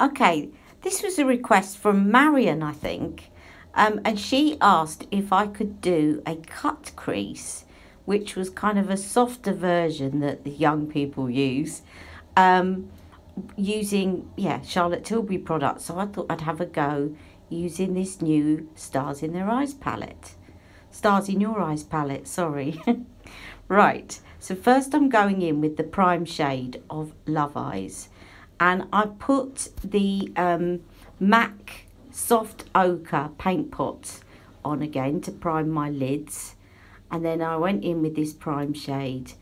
Okay, this was a request from Marion, I think, and she asked if I could do a cut crease, which was kind of a softer version that the young people use, using, Charlotte Tilbury products. So I thought I'd have a go using this new Stars in Their Eyes palette. Stars in Your Eyes palette, sorry. Right, so first I'm going in with the prime shade of Love Eyes. And I put the MAC Soft Ochre paint pot on again to prime my lids. And then I went in with this prime shade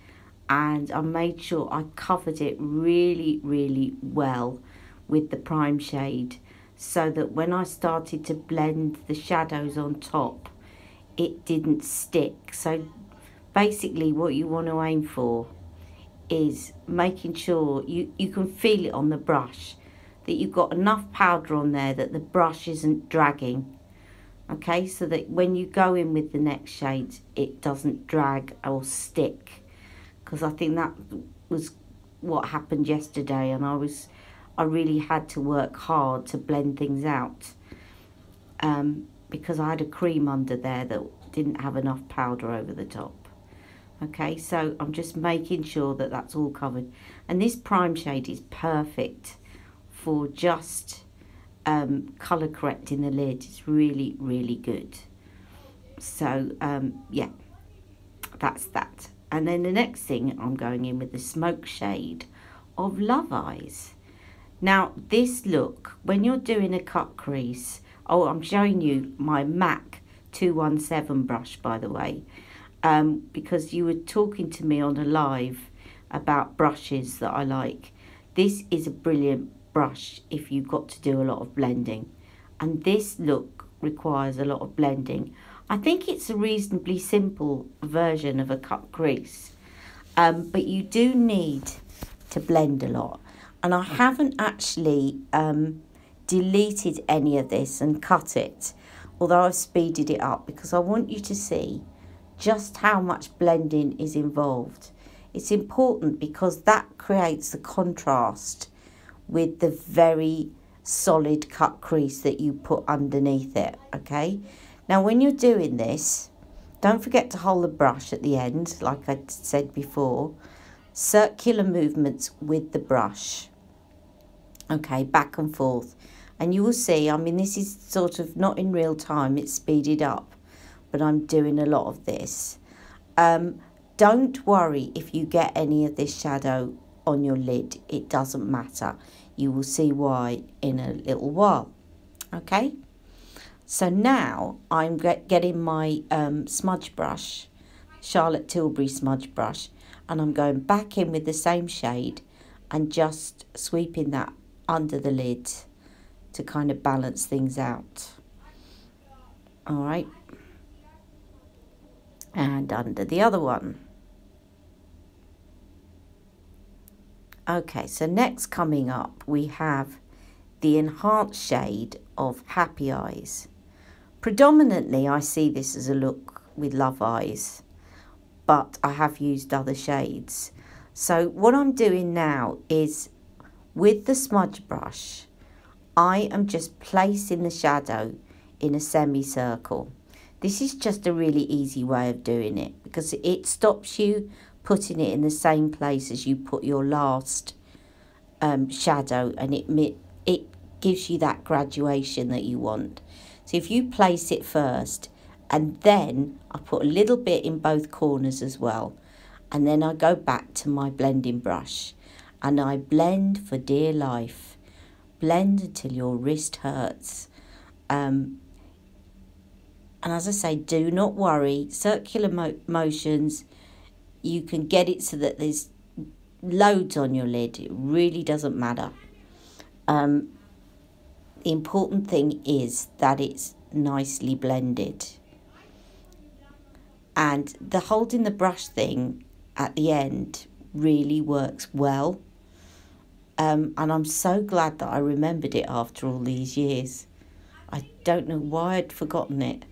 and I made sure I covered it really, really well with the prime shade, so that when I started to blend the shadows on top, it didn't stick. So basically what you want to aim for is making sure you can feel it on the brush, that you've got enough powder on there that the brush isn't dragging. Okay, so that when you go in with the next shades, it doesn't drag or stick. Because I think that was what happened yesterday, and I really had to work hard to blend things out. Because I had a cream under there that didn't have enough powder over the top. Okay, so I'm just making sure that that's all covered. And this prime shade is perfect for just colour correcting the lid. It's really, really good. So, yeah, that's that. And then the next thing, I'm going in with the smoke shade of Love Eyes. Now, this look, when you're doing a cut crease, oh, I'm showing you my MAC 217 brush, by the way. Because you were talking to me on a live about brushes that I like. This is a brilliant brush if you've got to do a lot of blending, and this look requires a lot of blending. I think it's a reasonably simple version of a cut crease, but you do need to blend a lot, and I haven't actually deleted any of this and cut it, although I've speeded it up because I want you to see just how much blending is involved. It's important because that creates the contrast with the very solid cut crease that you put underneath it, okay? Now when you're doing this, don't forget to hold the brush at the end, like I said before. Circular movements with the brush, okay, back and forth. And you will see, I mean, this is sort of not in real time, it's speeded up, but I'm doing a lot of this. Don't worry if you get any of this shadow on your lid. It doesn't matter. You will see why in a little while. Okay? So now I'm getting my smudge brush, Charlotte Tilbury smudge brush, and I'm going back in with the same shade and just sweeping that under the lid to kind of balance things out. All right. And under the other one. Okay, so next coming up we have the enhanced shade of Happy Eyes. Predominantly I see this as a look with Love Eyes, but I have used other shades. So what I'm doing now is with the smudge brush, I am just placing the shadow in a semicircle. This is just a really easy way of doing it because it stops you putting it in the same place as you put your last shadow, and it gives you that graduation that you want. So if you place it first, and then I put a little bit in both corners as well, and then I go back to my blending brush and I blend for dear life. Blend until your wrist hurts. And as I say, do not worry. Circular motions, you can get it so that there's loads on your lid. It really doesn't matter. The important thing is that it's nicely blended. And the holding the brush thing at the end really works well. And I'm so glad that I remembered it after all these years. I don't know why I'd forgotten it.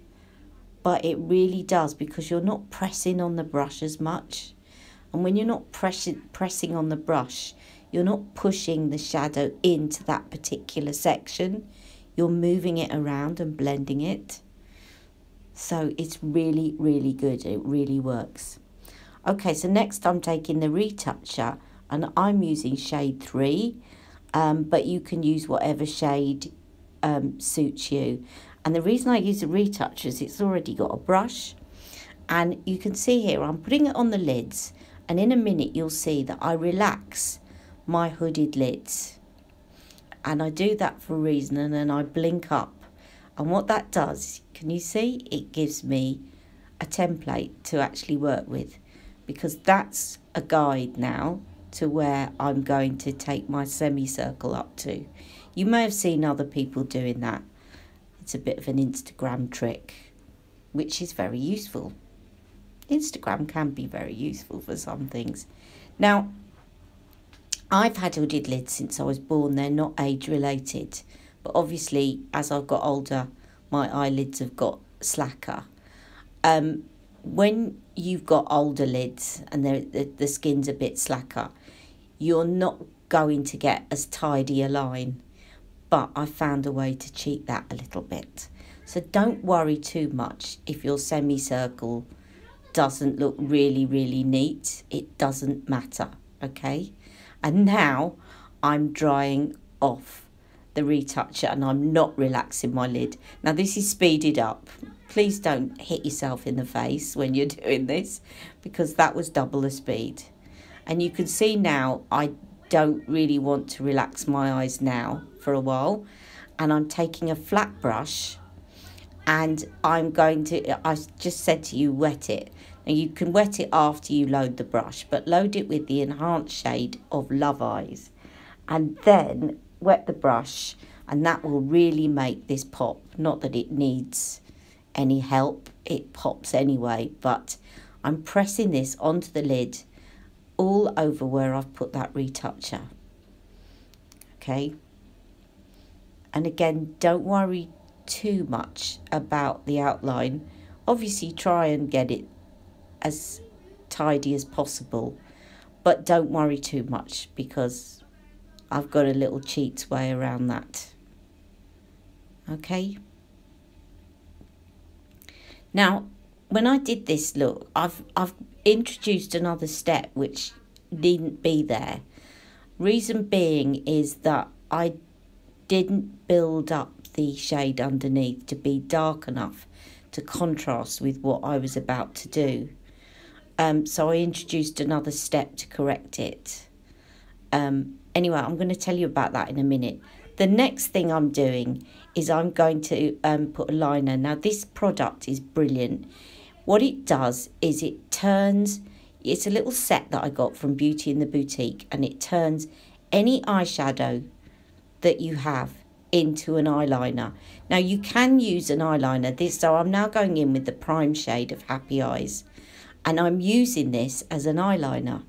But it really does, because you're not pressing on the brush as much. And when you're not pressing on the brush, you're not pushing the shadow into that particular section. You're moving it around and blending it. So it's really, really good. It really works. Okay, so next I'm taking the Retoucher and I'm using shade 3, but you can use whatever shade suits you. And the reason I use the Retoucher is it's already got a brush. And you can see here, I'm putting it on the lids. And in a minute, you'll see that I relax my hooded lids. And I do that for a reason, and then I blink up. And what that does, can you see? It gives me a template to actually work with. Because that's a guide now to where I'm going to take my semicircle up to. You may have seen other people doing that. It's a bit of an Instagram trick, which is very useful. Instagram can be very useful for some things. Now, I've had hooded lids since I was born. They're not age related. But obviously, as I've got older, my eyelids have got slacker. When you've got older lids and the skin's a bit slacker, you're not going to get as tidy a line. But I found a way to cheat that a little bit. So don't worry too much if your semicircle doesn't look really, really neat. It doesn't matter, okay? And now I'm drying off the Retoucher and I'm not relaxing my lid. Now this is speeded up. Please don't hit yourself in the face when you're doing this, because that was double the speed. And you can see now I don't really want to relax my eyes now for a while. And I'm taking a flat brush and I'm going to, I just said to you, wet it. Now you can wet it after you load the brush, but load it with the enhanced shade of Love Eyes. And then wet the brush, and that will really make this pop. Not that it needs any help, it pops anyway, but I'm pressing this onto the lid all over where I've put that Retoucher. Okay. And again, don't worry too much about the outline. Obviously try and get it as tidy as possible, but don't worry too much because I've got a little cheats way around that. Okay. Now, when I did this look, I've introduced another step which needn't be there. Reason being is that I didn't build up the shade underneath to be dark enough to contrast with what I was about to do. So I introduced another step to correct it. Anyway, I'm going to tell you about that in a minute. The next thing I'm doing is I'm going to put a liner. Now this product is brilliant. What it does is it turns, it's a little set that I got from Beauty in the Boutique, and it turns any eyeshadow that you have into an eyeliner. Now you can use an eyeliner. So I'm now going in with the prime shade of Happy Eyes, and I'm using this as an eyeliner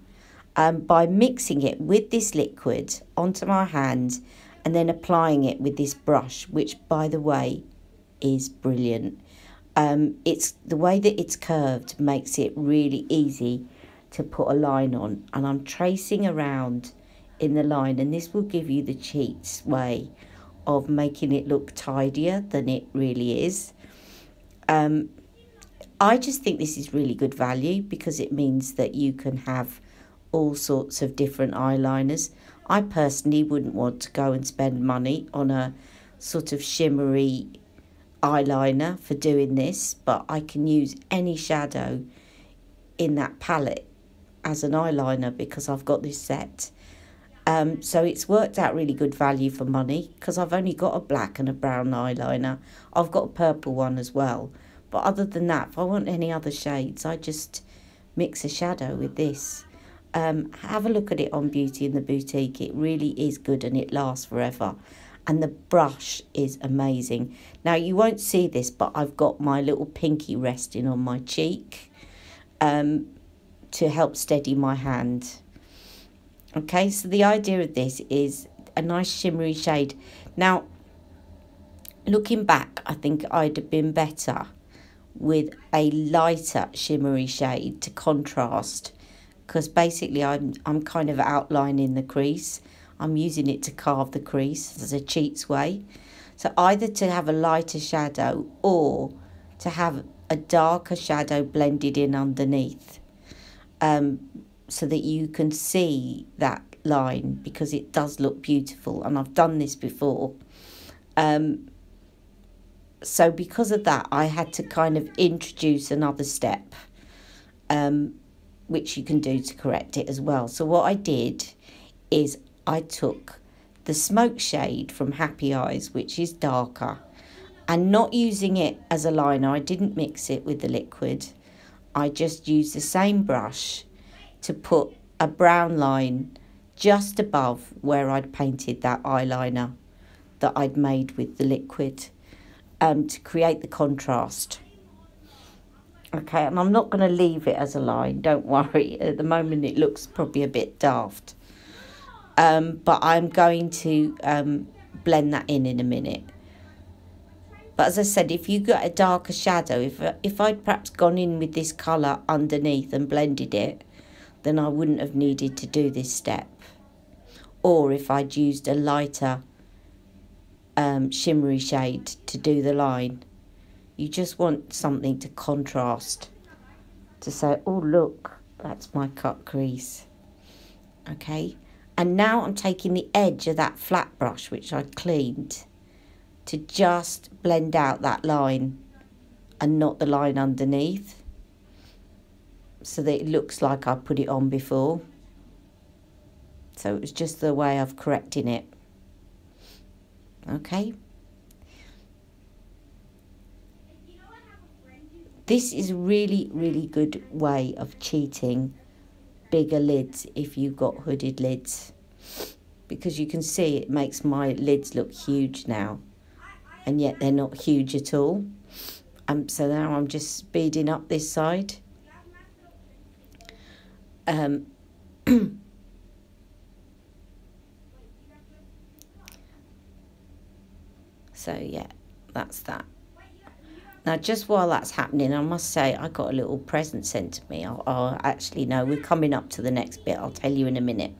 by mixing it with this liquid onto my hand and then applying it with this brush, which by the way is brilliant. It's the way that it's curved makes it really easy to put a line on, and I'm tracing around in the line, and this will give you the cheats way of making it look tidier than it really is. I just think this is really good value because it means that you can have all sorts of different eyeliners. I personally wouldn't want to go and spend money on a sort of shimmery eyeliner for doing this, but I can use any shadow in that palette as an eyeliner because I've got this set. So it's worked out really good value for money because I've only got a black and a brown eyeliner. I've got a purple one as well. But other than that, if I want any other shades, I just mix a shadow with this. Have a look at it on Beauty in the Boutique. It really is good and it lasts forever. And the brush is amazing. Now, you won't see this, but I've got my little pinky resting on my cheek to help steady my hand. Okay, so the idea of this is a nice shimmery shade. Now, looking back, I think I'd have been better with a lighter shimmery shade to contrast because basically I'm kind of outlining the crease. I'm using it to carve the crease as a cheats way. So either to have a lighter shadow or to have a darker shadow blended in underneath, so that you can see that line, because it does look beautiful, and I've done this before. So because of that, I had to kind of introduce another step, which you can do to correct it as well. So what I did is I took the smoke shade from Happy Eyes, which is darker, and not using it as a liner, I didn't mix it with the liquid. I just used the same brush to put a brown line just above where I'd painted that eyeliner that I'd made with the liquid, to create the contrast. Okay, and I'm not going to leave it as a line, don't worry. At the moment it looks probably a bit daft. But I'm going to blend that in a minute. But as I said, if you got a darker shadow, if I'd perhaps gone in with this colour underneath and blended it, then I wouldn't have needed to do this step. Or if I'd used a lighter shimmery shade to do the line. You just want something to contrast, to say, oh look, that's my cut crease. Okay, and now I'm taking the edge of that flat brush, which I cleaned, to just blend out that line and not the line underneath, so that it looks like I put it on before. So it was just the way of correcting it. Okay. This is a really, really good way of cheating bigger lids if you've got hooded lids, because you can see it makes my lids look huge now, and yet they're not huge at all. So now I'm just speeding up this side. So yeah, that's that. Now, just while that's happening, I must say I got a little present sent to me. Actually, no, we're coming up to the next bit. I'll tell you in a minute.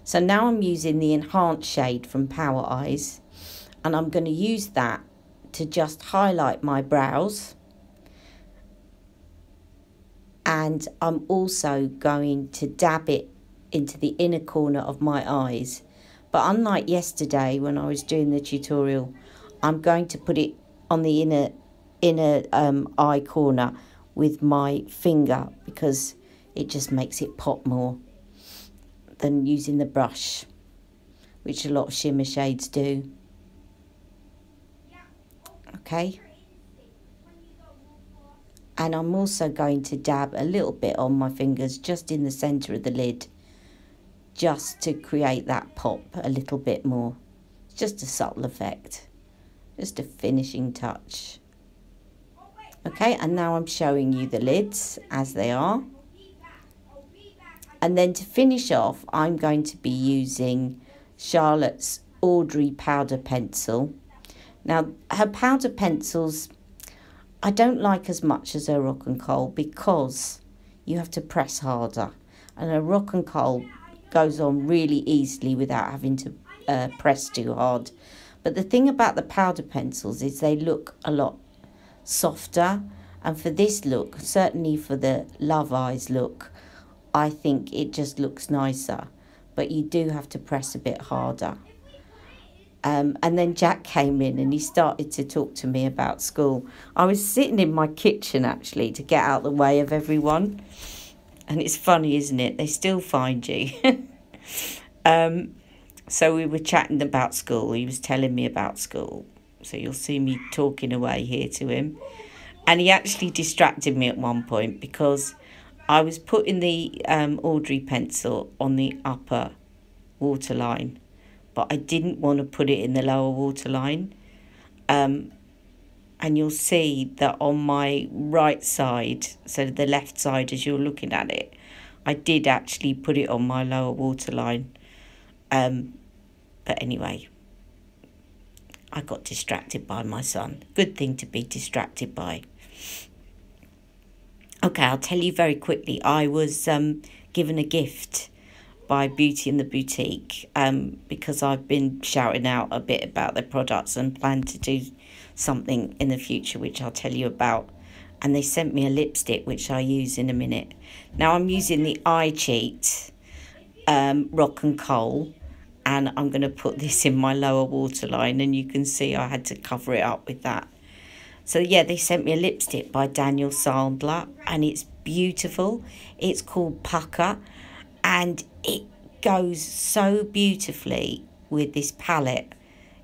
So now I'm using the enhanced shade from Power Eyes, and I'm going to use that to just highlight my brows. And I'm also going to dab it into the inner corner of my eyes. But unlike yesterday when I was doing the tutorial, I'm going to put it on the inner eye corner with my finger, because it just makes it pop more than using the brush, which a lot of shimmer shades do. Okay, and I'm also going to dab a little bit on my fingers just in the centre of the lid, just to create that pop a little bit more. It's just a subtle effect, just a finishing touch. Okay, and now I'm showing you the lids as they are. And then to finish off, I'm going to be using Charlotte's Audrey powder pencil. Now, her powder pencils, I don't like as much as her Rock and Coal, because you have to press harder. And her Rock and Coal goes on really easily without having to press too hard. But the thing about the powder pencils is they look a lot softer, and for this look, certainly for the Love Eyes look, I think it just looks nicer, but you do have to press a bit harder. And then Jack came in and he started to talk to me about school. I was sitting in my kitchen actually to get out the way of everyone, and it's funny, isn't it? They still find you. So we were chatting about school. He was telling me about school. So you'll see me talking away here to him. And he actually distracted me at one point, because I was putting the Audrey pencil on the upper waterline, but I didn't want to put it in the lower waterline. And you'll see that on my right side, so the left side as you're looking at it, I did actually put it on my lower waterline. But anyway, I got distracted by my son. Good thing to be distracted by. Okay, I'll tell you very quickly. I was given a gift by Beauty in the Boutique, because I've been shouting out a bit about their products and plan to do something in the future, which I'll tell you about. And they sent me a lipstick, which I use in a minute. Now I'm using the Eye Cheat Rock and Coal, and I'm going to put this in my lower waterline, and you can see I had to cover it up with that. So yeah, they sent me a lipstick by Daniel Sandler, and it's beautiful. It's called Pucker, and it goes so beautifully with this palette.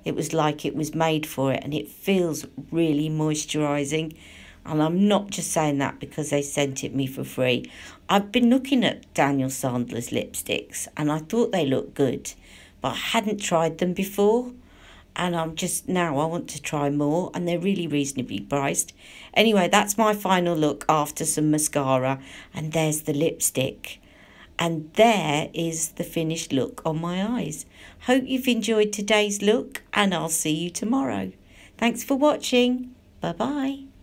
It was like it was made for it, and it feels really moisturising. And I'm not just saying that because they sent it me for free. I've been looking at Daniel Sandler's lipsticks, and I thought they looked good, but I hadn't tried them before. And I want to try more, and they're really reasonably priced. Anyway, that's my final look after some mascara, and there's the lipstick. And there is the finished look on my eyes. Hope you've enjoyed today's look, and I'll see you tomorrow. Thanks for watching. Bye-bye.